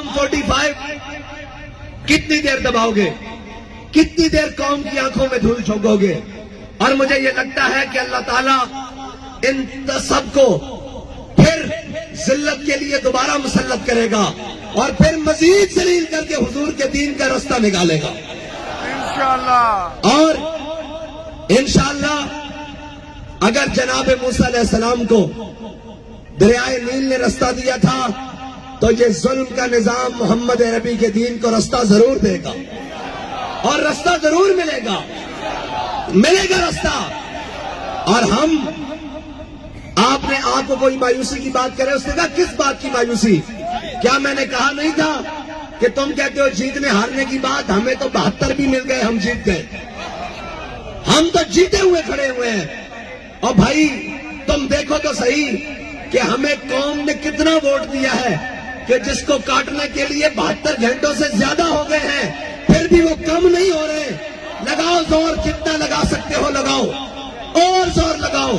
Form 45 कितनी देर दबाओ गے, कितनी देर कौम की आंखों में धूल झोंकोगे। और मुझे ये लगता है कि अल्लाह ताला इन सबको फिर जिल्लत के लिए दोबारा मुसल्लत करेगा और फिर मजीद जलील करके हुजूर के दीन का रास्ता निकालेगा इंशाअल्लाह। और इंशाअल्लाह अगर जनाब मूसा अलैहिस्सलाम को दरियाए नील ने रास्ता दिया था तो ये जुल्म का निजाम मोहम्मद अरबी के दीन को रास्ता जरूर देगा और रास्ता जरूर मिलेगा, मिलेगा रास्ता। और हम, आपने आपको कोई मायूसी की बात करे, उसने कहा किस बात की मायूसी? क्या मैंने कहा नहीं था कि तुम कहते हो जीतने हारने की बात, हमें तो 72 भी मिल गए, हम जीत गए, हम तो जीते हुए खड़े हुए हैं। और भाई तुम देखो तो सही कि हमें कौम ने कितना वोट दिया है कि जिसको काटने के लिए 72 घंटों से ज्यादा हो गए हैं, फिर भी वो कम नहीं हो रहे। लगाओ जोर, जितना लगा सकते हो लगाओ, और जोर लगाओ,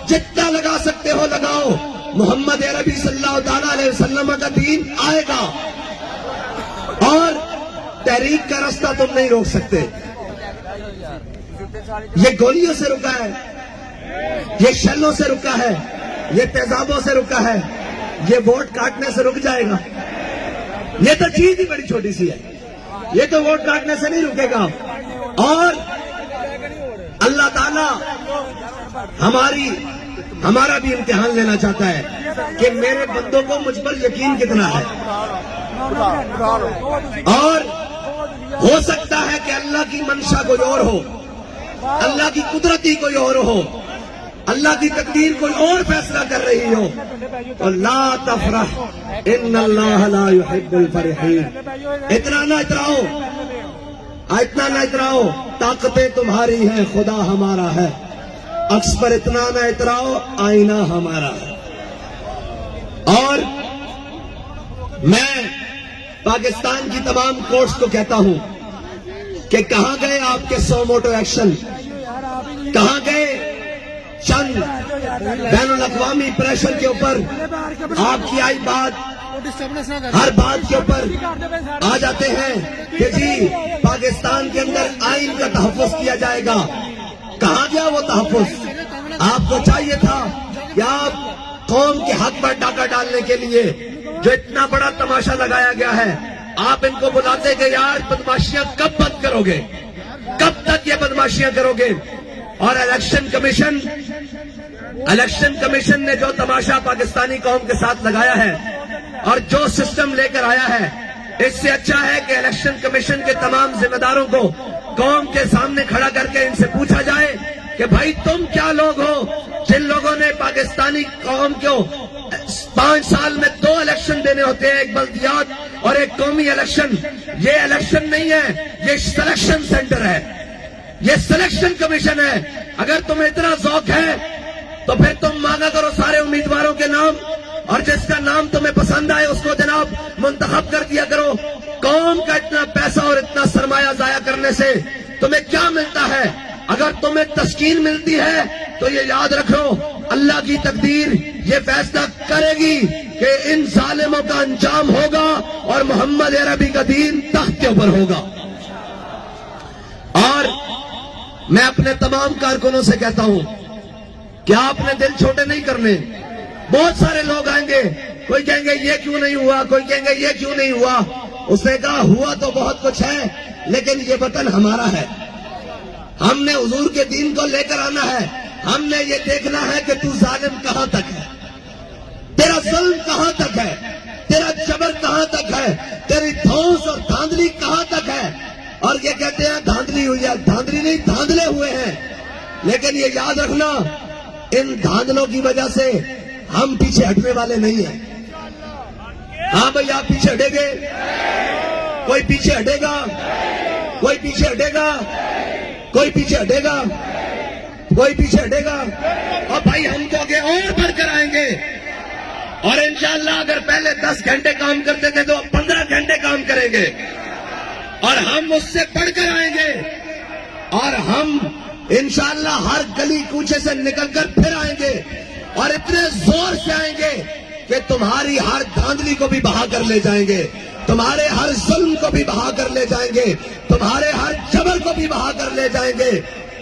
जितना लगा सकते हो लगाओ। मोहम्मद अरबी सल्लल्लाहु अलैहि वसल्लम का दीन आएगा और तहरीक का रास्ता तुम नहीं रोक सकते। ये गोलियों से रुका है, ये शल्लों से रुका है, ये तेजाबों से रुका है, ये वोट काटने से रुक जाएगा। ये तो चीज ही बड़ी छोटी सी है, ये तो वोट काटने से नहीं रुकेगा। और अल्लाह ताला हमारा भी इम्तिहान लेना चाहता है कि मेरे बंदों को मुझ पर यकीन कितना है। और हो सकता है कि अल्लाह की मंशा कोई और हो, अल्लाह की कुदरत ही कोई और हो, अल्लाह की तकदीर कोई और फैसला कर रही हो। तो ला तफरह इन्नल्लाह ला युहिब्बुल फरिहीन। इतना ना इतराओ, इतना ना इतराओ, ताकतें तुम्हारी हैं, खुदा हमारा है। अक्स पर इतना ना इतराओ, आईना हमारा है। और मैं पाकिस्तान की तमाम कोर्ट्स को कहता हूं कि कहां गए आपके 100 मोटो एक्शन, कहां गए चंद बैनुल अक़वामी प्रेशर के ऊपर आपकी आई बात, हर बात के ऊपर आ जाते हैं कि जी पाकिस्तान के अंदर आइन का तहफ़्फ़ुज़ किया जाएगा। कहां गया वो तहफ़्फ़ुज़? आपको चाहिए था कि आप कौम के हक पर डाका डालने के लिए जो इतना बड़ा तमाशा लगाया गया है, आप इनको बुलाते कि यार बदमाशियां कब बंद करोगे, कब तक ये बदमाशियां करोगे। और इलेक्शन कमीशन ने जो तमाशा पाकिस्तानी कौम के साथ लगाया है और जो सिस्टम लेकर आया है, इससे अच्छा है कि इलेक्शन कमीशन के तमाम जिम्मेदारों को कौम के सामने खड़ा करके इनसे पूछा जाए कि भाई तुम क्या लोग हो जिन लोगों ने पाकिस्तानी कौम को 5 साल में 2 इलेक्शन देने होते हैं, एक बल्दियात और एक कौमी इलेक्शन। ये इलेक्शन नहीं है, ये सिलेक्शन सेंटर है, ये सिलेक्शन कमीशन है। अगर तुम्हें इतना ज़ौक है तो फिर तुम मांगा करो सारे उम्मीदवारों के नाम और जिसका नाम तुम्हें पसंद आए उसको जनाब मुंतखब कर दिया करो। कौम का इतना पैसा और इतना सरमाया जाया करने से तुम्हें क्या मिलता है? अगर तुम्हें तस्कीन मिलती है तो ये याद रखो, अल्लाह की तकदीर ये फैसला करेगी कि इन जालिमों का अंजाम होगा और मोहम्मद अरबी का दीन तख्त के ऊपर होगा। और मैं अपने तमाम कारकुनों से कहता हूं कि आपने दिल छोटे नहीं करने। बहुत सारे लोग आएंगे, कोई कहेंगे ये क्यों नहीं हुआ, कोई कहेंगे ये क्यों नहीं हुआ। उसने कहा हुआ तो बहुत कुछ है, लेकिन ये वतन हमारा है, हमने हुजूर के दीन को लेकर आना है। हमने ये देखना है कि तू जालिम कहां तक है, तेरा जुल्म कहां तक है, तेरा जबर कहां तक है, तेरी धौंस और धांधली कहां तक है। और ये कहते हैं धांधली हुई है, धांधली नहीं, धांधले हुए हैं। लेकिन ये याद रखना, इन धांधलों की वजह से हम पीछे हटने वाले नहीं हैं। हाँ भाई, आप पीछे हटेंगे? कोई पीछे हटेगा? कोई पीछे हटेगा? कोई पीछे हटेगा? कोई पीछे हटेगा? और भाई हम तो आगे और बढ़कर आएंगे। और इंशाअल्लाह अगर पहले 10 घंटे काम करते थे तो 15 घंटे काम करेंगे और हम उससे बढ़कर आएंगे। और हम इंशाअल्लाह हर गली कूचे से निकलकर फिर आएंगे और इतने जोर से आएंगे कि तुम्हारी हर धांधली को भी बहा कर ले जाएंगे। تمہارے ہر ظلم کو بھی بہا کر لے جائیں گے، تمہارے ہر جبر کو بھی بہا کر لے جائیں گے۔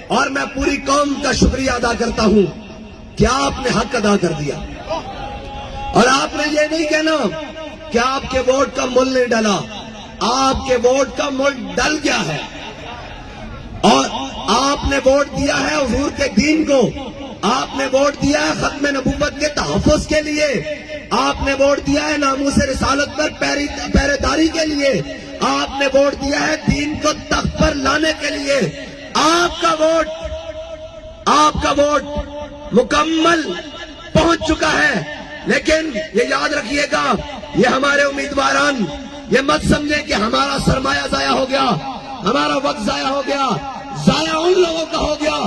اور میں پوری قوم کا شکریہ ادا کرتا ہوں کہ آپ نے حق ادا کر دیا، اور آپ نے یہ نہیں کہنا کہ آپ کے ووٹ کا مول نہیں ڈلا، آپ کے ووٹ کا مول ڈل گیا ہے، اور آپ نے ووٹ دیا ہے حضور کے دین کو، آپ نے ووٹ دیا ہے ختم نبوت کے تحفظ کے لیے، آپ نے ووٹ دیا ہے ناموس رسالت پر پہرے داری کے لیے، آپ نے ووٹ دیا ہے دین کو تخت پر لانے کے لیے۔ آپ کا ووٹ مکمل پہنچ چکا ہے، لیکن یہ یاد رکھیے گا، یہ ہمارے امیدواران یہ مت سمجھیں کہ ہمارا سرمایہ ضائع ہو گیا، ہمارا وقت ضائع ہو گیا، ضائع ان لوگوں کا ہو گیا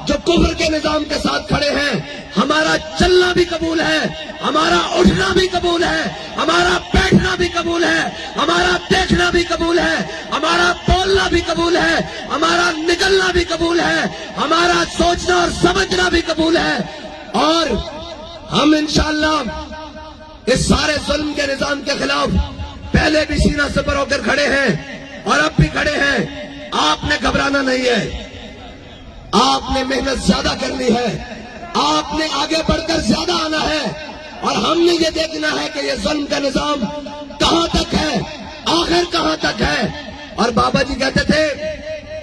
جو کفر کے نظام کے ساتھ کھڑے ہیں۔ ہمارا چلنا بھی قبول ہے، ہمارا اٹھنا بھی قبول ہے، ہمارا بیٹھنا بھی قبول ہے، ہمارا دیکھنا بھی قبول ہے، ہمارا بولنا بھی قبول ہے، ہمارا نکلنا بھی قبول ہے، ہمارا سوچنا اور سمجھنا بھی قبول ہے، اور ہم انشاءاللہ اس سارے ظلم کے نظام کے خلاف پہلے بھی سینہ سپر ہو کر کھڑے ہیں اور اب بھی کھڑے ہیں۔ آپ نے گھبرانا نہیں ہے، آپ نے محنت زیادہ کرنی ہے، آپ نے آگے بڑھ کر زیادہ آنا ہے، اور ہم نے یہ دیکھنا ہے کہ یہ ظلم کا نظام کہاں تک ہے، آخر کہاں تک ہے۔ اور بابا جی کہتے تھے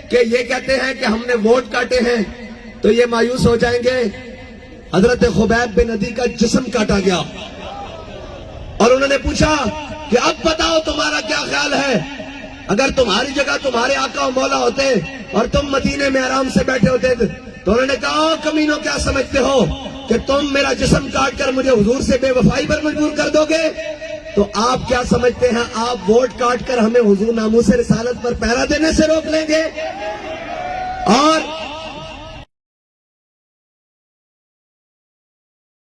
کہ یہ کہتے ہیں کہ ہم نے ووٹ کاٹے ہیں تو یہ مایوس ہو جائیں گے۔ حضرت خبیب بن عدی کا جسم کاٹا گیا، اور انہوں نے پوچھا کہ اب بتاؤ تمہارا کیا خیال ہے، اگر تمہاری جگہ تمہارے آقا و مولا ہوتے اور تم مدینے میں آرام سے بیٹھے ہوتے تو انہوں نے کہا کمینوں کیا سمجھتے ہو کہ تم میرا جسم کاٹ کر مجھے حضور سے بے وفائی پر مجبور کر دو گے؟ تو آپ کیا سمجھتے ہیں، آپ ووٹ کاٹ کر ہمیں حضور ناموس رسالت پر پہرا دینے سے روک لیں گے؟